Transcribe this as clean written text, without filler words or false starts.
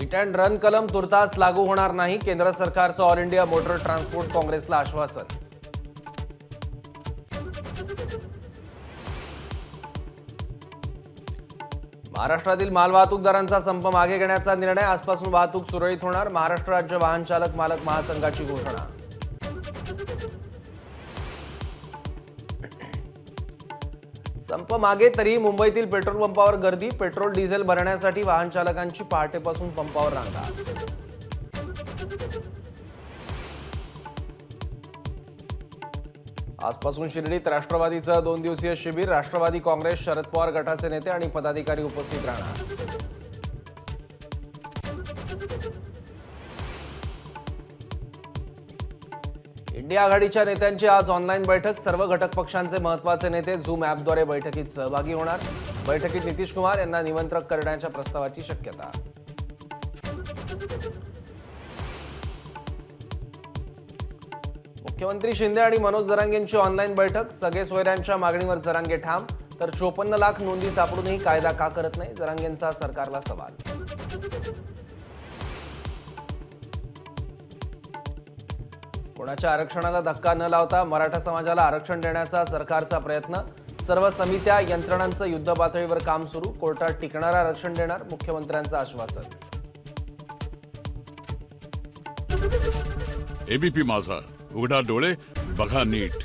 Hit and run कलम तुर्तास लागू होणार नाही, केंद्र सरकारचं ऑल इंडिया मोटर ट्रान्सपोर्ट काँग्रेसला आश्वासन. महाराष्ट्रातील मालवाहतूकदारांचा संप मागे घेण्याचा निर्णय, आजपासून वाहतूक सुरळीत होणार, महाराष्ट्र राज्य वाहन चालक मालक महासंघाची घोषणा. संप मागे तरीही मुंबईतील पेट्रोल पंपावर गर्दी, पेट्रोल डिझेल भरण्यासाठी वाहन चालकांची पहाटेपासून पंपावर रांगा. आजपासून शिर्डीत राष्ट्रवादीचं 2 दिवसीय शिबिर, राष्ट्रवादी काँग्रेस शरद पवार गटाचे नेते आणि पदाधिकारी उपस्थित राहणार. इंडिया आघाडीच्या नेत्यांची आज ऑनलाईन बैठक, सर्व घटक पक्षांचे महत्त्वाचे नेते झूम ॲपद्वारे बैठकीत सहभागी होणार. बैठकीत नितीश कुमार यांना निमंत्रण करण्याच्या प्रस्तावाची शक्यता. मुख्यमंत्री शिंदे आणि मनोज जरांगेंची ऑनलाईन बैठक, सगळे सोयऱ्यांच्या मागणीवर जरांगे ठाम, तर 54 लाख नोंदी सापडूनही कायदा का करत नाही, जरांगेंचा सरकारला सवाल. कोणाच्या आरक्षणाला धक्का न लावता मराठा समाजाला आरक्षण देण्याचा सरकारचा प्रयत्न, सर्व समित्या यंत्रणांचं युद्धपातळीवर काम सुरू, कोर्टात टिकणारं आरक्षण देणार, मुख्यमंत्र्यांचं आश्वासन. एबीपी माझा, उघडा डोळे बघा नीट.